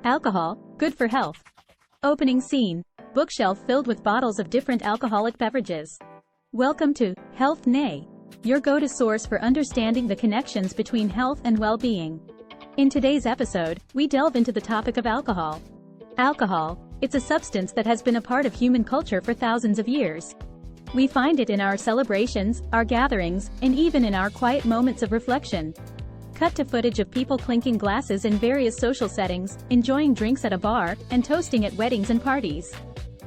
Alcohol, good for health. Opening scene. Bookshelf filled with bottles of different alcoholic beverages. Welcome to HealthNee, your go-to source for understanding the connections between health and well-being. In today's episode, we delve into the topic of alcohol. Alcohol, it's a substance that has been a part of human culture for thousands of years. We find it in our celebrations, our gatherings, and even in our quiet moments of reflection. Cut to footage of people clinking glasses in various social settings, enjoying drinks at a bar, and toasting at weddings and parties.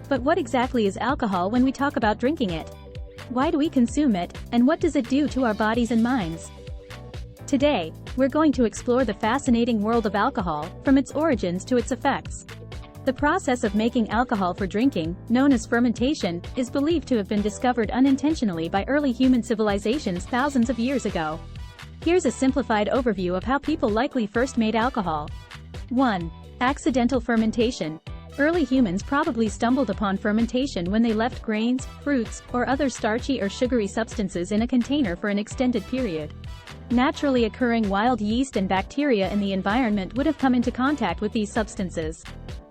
But what exactly is alcohol when we talk about drinking it? Why do we consume it, and what does it do to our bodies and minds? Today, we're going to explore the fascinating world of alcohol, from its origins to its effects. The process of making alcohol for drinking, known as fermentation, is believed to have been discovered unintentionally by early human civilizations thousands of years ago. Here's a simplified overview of how people likely first made alcohol. 1. Accidental fermentation. Early humans probably stumbled upon fermentation when they left grains, fruits, or other starchy or sugary substances in a container for an extended period. Naturally occurring wild yeast and bacteria in the environment would have come into contact with these substances.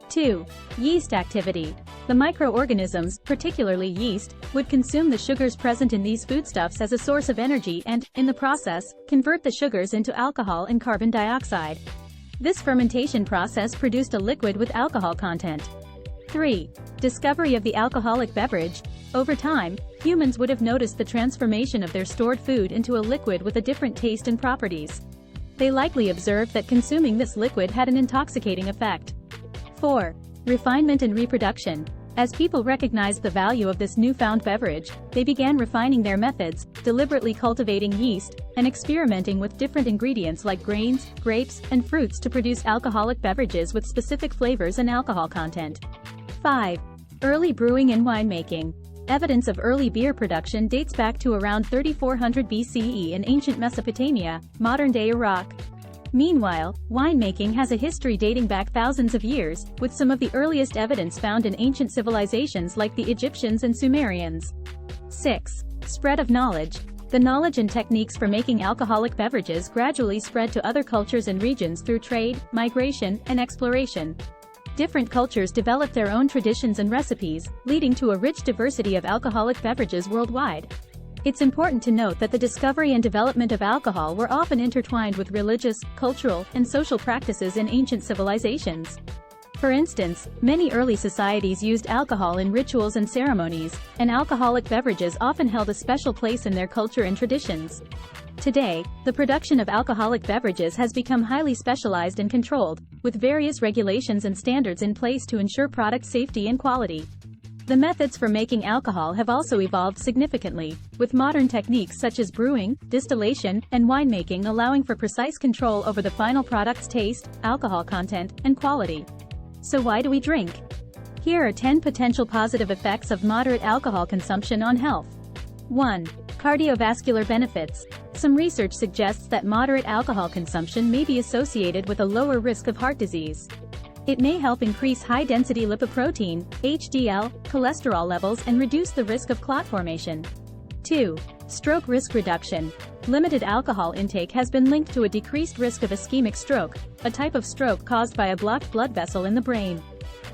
2. Yeast activity. The microorganisms, particularly yeast, would consume the sugars present in these foodstuffs as a source of energy and, in the process, convert the sugars into alcohol and carbon dioxide. This fermentation process produced a liquid with alcohol content. 3. Discovery of the alcoholic beverage. Over time, humans would have noticed the transformation of their stored food into a liquid with a different taste and properties. They likely observed that consuming this liquid had an intoxicating effect. 4. Refinement and reproduction. As people recognized the value of this newfound beverage, they began refining their methods, deliberately cultivating yeast, and experimenting with different ingredients like grains, grapes, and fruits to produce alcoholic beverages with specific flavors and alcohol content. 5. Early brewing and winemaking. Evidence of early beer production dates back to around 3400 BCE in ancient Mesopotamia, modern-day Iraq. Meanwhile, winemaking has a history dating back thousands of years, with some of the earliest evidence found in ancient civilizations like the Egyptians and Sumerians. 6. Spread of knowledge. The knowledge and techniques for making alcoholic beverages gradually spread to other cultures and regions through trade, migration, and exploration. Different cultures developed their own traditions and recipes, leading to a rich diversity of alcoholic beverages worldwide. It's important to note that the discovery and development of alcohol were often intertwined with religious, cultural, and social practices in ancient civilizations. For instance, many early societies used alcohol in rituals and ceremonies, and alcoholic beverages often held a special place in their culture and traditions. Today, the production of alcoholic beverages has become highly specialized and controlled, with various regulations and standards in place to ensure product safety and quality. The methods for making alcohol have also evolved significantly, with modern techniques such as brewing, distillation, and winemaking allowing for precise control over the final product's taste, alcohol content, and quality. So why do we drink? Here are 10 potential positive effects of moderate alcohol consumption on health. 1. Cardiovascular benefits. Some research suggests that moderate alcohol consumption may be associated with a lower risk of heart disease. It may help increase high-density lipoprotein, HDL, cholesterol levels and reduce the risk of clot formation. 2. Stroke risk reduction. Limited alcohol intake has been linked to a decreased risk of ischemic stroke, a type of stroke caused by a blocked blood vessel in the brain.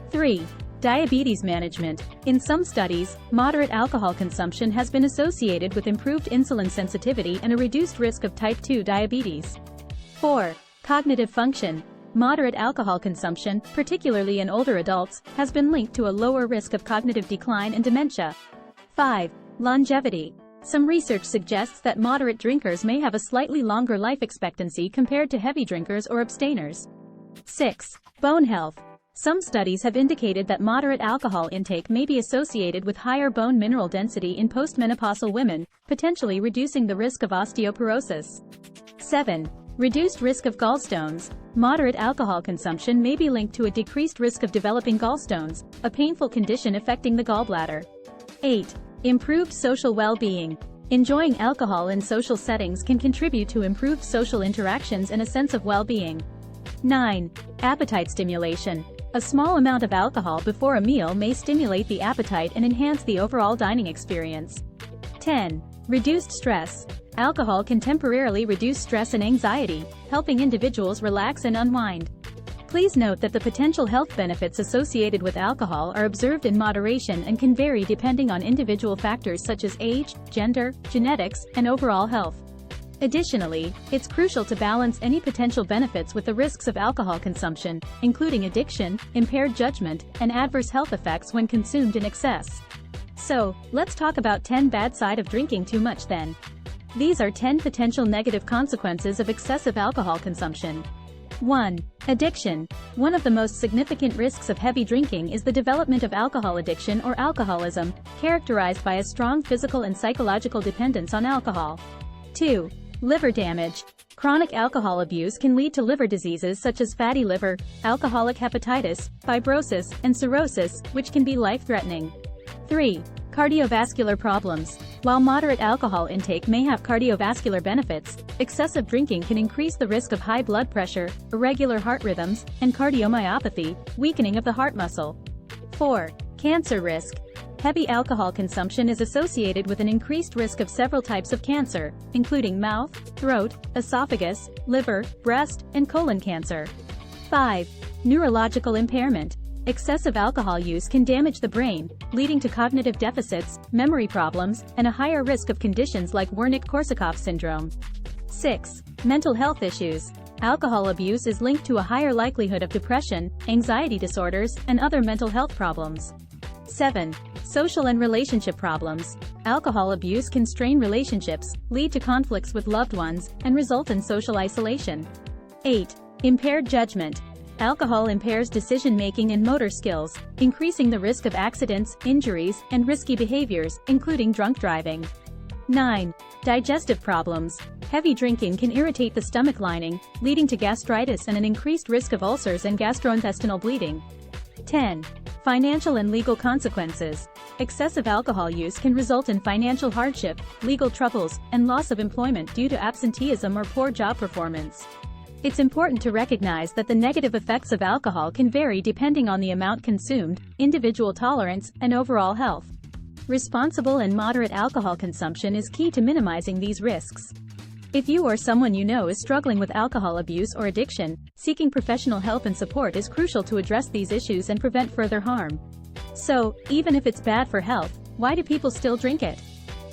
3. Diabetes management. In some studies, moderate alcohol consumption has been associated with improved insulin sensitivity and a reduced risk of type 2 diabetes. 4. Cognitive function. Moderate alcohol consumption, particularly in older adults, has been linked to a lower risk of cognitive decline and dementia. 5. Longevity. Some research suggests that moderate drinkers may have a slightly longer life expectancy compared to heavy drinkers or abstainers. 6. Bone health. Some studies have indicated that moderate alcohol intake may be associated with higher bone mineral density in postmenopausal women, potentially reducing the risk of osteoporosis. 7. Reduced risk of gallstones. Moderate alcohol consumption may be linked to a decreased risk of developing gallstones, a painful condition affecting the gallbladder. 8. Improved social well-being. Enjoying alcohol in social settings can contribute to improved social interactions and a sense of well-being. 9. Appetite stimulation. A small amount of alcohol before a meal may stimulate the appetite and enhance the overall dining experience. 10. Reduced stress. Alcohol can temporarily reduce stress and anxiety, helping individuals relax and unwind. Please note that the potential health benefits associated with alcohol are observed in moderation and can vary depending on individual factors such as age, gender, genetics, and overall health. Additionally, it's crucial to balance any potential benefits with the risks of alcohol consumption, including addiction, impaired judgment, and adverse health effects when consumed in excess. So, let's talk about 10 bad sides of drinking too much then. These are 10 potential negative consequences of excessive alcohol consumption. 1. Addiction. One of the most significant risks of heavy drinking is the development of alcohol addiction or alcoholism, characterized by a strong physical and psychological dependence on alcohol. 2. Liver damage. Chronic alcohol abuse can lead to liver diseases such as fatty liver, alcoholic hepatitis, fibrosis, and cirrhosis, which can be life-threatening. 3. Cardiovascular problems. While moderate alcohol intake may have cardiovascular benefits, excessive drinking can increase the risk of high blood pressure, irregular heart rhythms, and cardiomyopathy, weakening of the heart muscle. 4. Cancer risk. Heavy alcohol consumption is associated with an increased risk of several types of cancer, including mouth, throat, esophagus, liver, breast, and colon cancer. 5. Neurological impairment. Excessive alcohol use can damage the brain, leading to cognitive deficits, memory problems, and a higher risk of conditions like Wernicke-Korsakoff syndrome. 6. Mental health issues. Alcohol abuse is linked to a higher likelihood of depression, anxiety disorders, and other mental health problems. 7. Social and relationship problems. Alcohol abuse can strain relationships, lead to conflicts with loved ones, and result in social isolation. 8. Impaired judgment. Alcohol impairs decision-making and motor skills, increasing the risk of accidents, injuries, and risky behaviors, including drunk driving. 9. Digestive problems. Heavy drinking can irritate the stomach lining, leading to gastritis and an increased risk of ulcers and gastrointestinal bleeding. 10. Financial and legal consequences. Excessive alcohol use can result in financial hardship, legal troubles, and loss of employment due to absenteeism or poor job performance. It's important to recognize that the negative effects of alcohol can vary depending on the amount consumed, individual tolerance, and overall health. Responsible and moderate alcohol consumption is key to minimizing these risks. If you or someone you know is struggling with alcohol abuse or addiction, seeking professional help and support is crucial to address these issues and prevent further harm. So, even if it's bad for health, why do people still drink it?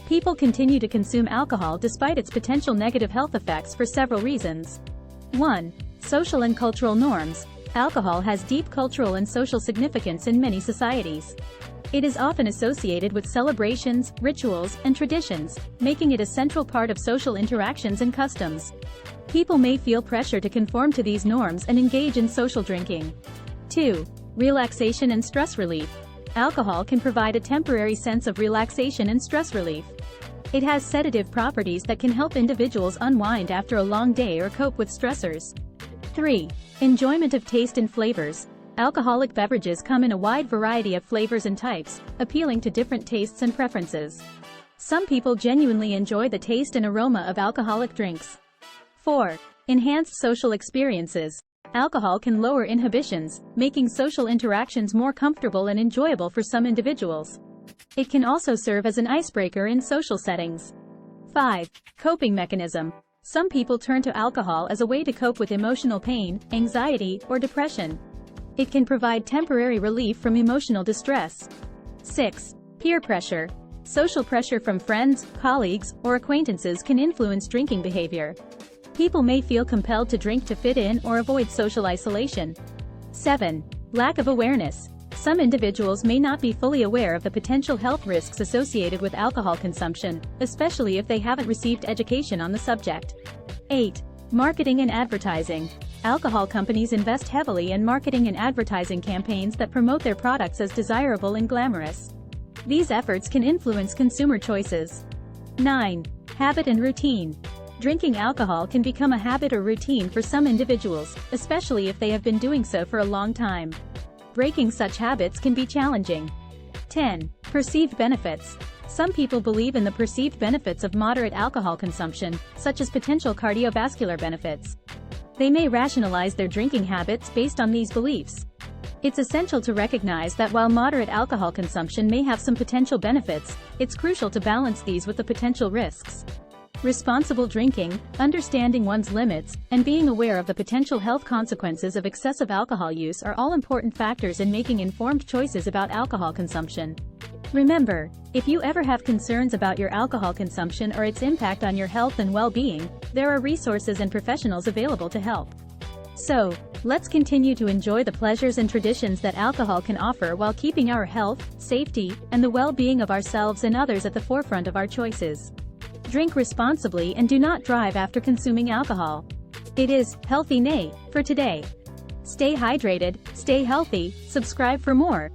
People continue to consume alcohol despite its potential negative health effects for several reasons. 1. Social and cultural norms. Alcohol has deep cultural and social significance in many societies. It is often associated with celebrations, rituals, and traditions, making it a central part of social interactions and customs. People may feel pressure to conform to these norms and engage in social drinking. 2. Relaxation and stress relief. Alcohol can provide a temporary sense of relaxation and stress relief. It has sedative properties that can help individuals unwind after a long day or cope with stressors. 3. Enjoyment of taste and flavors. Alcoholic beverages come in a wide variety of flavors and types, appealing to different tastes and preferences. Some people genuinely enjoy the taste and aroma of alcoholic drinks. 4. Enhanced social experiences. Alcohol can lower inhibitions, making social interactions more comfortable and enjoyable for some individuals. It can also serve as an icebreaker in social settings. 5. Coping mechanism. Some people turn to alcohol as a way to cope with emotional pain, anxiety, or depression. It can provide temporary relief from emotional distress. 6. Peer pressure. Social pressure from friends, colleagues, or acquaintances can influence drinking behavior. People may feel compelled to drink to fit in or avoid social isolation. 7. Lack of awareness. Some individuals may not be fully aware of the potential health risks associated with alcohol consumption, especially if they haven't received education on the subject. 8. Marketing and advertising. Alcohol companies invest heavily in marketing and advertising campaigns that promote their products as desirable and glamorous. These efforts can influence consumer choices. 9. Habit and routine. Drinking alcohol can become a habit or routine for some individuals, especially if they have been doing so for a long time. Breaking such habits can be challenging. 10. Perceived benefits. Some people believe in the perceived benefits of moderate alcohol consumption, such as potential cardiovascular benefits. They may rationalize their drinking habits based on these beliefs. It's essential to recognize that while moderate alcohol consumption may have some potential benefits, it's crucial to balance these with the potential risks. Responsible drinking, understanding one's limits, and being aware of the potential health consequences of excessive alcohol use are all important factors in making informed choices about alcohol consumption. Remember, if you ever have concerns about your alcohol consumption or its impact on your health and well-being, there are resources and professionals available to help. So, let's continue to enjoy the pleasures and traditions that alcohol can offer while keeping our health, safety, and the well-being of ourselves and others at the forefront of our choices. Drink responsibly and do not drive after consuming alcohol. It is HealthNee for today. Stay hydrated, stay healthy, subscribe for more.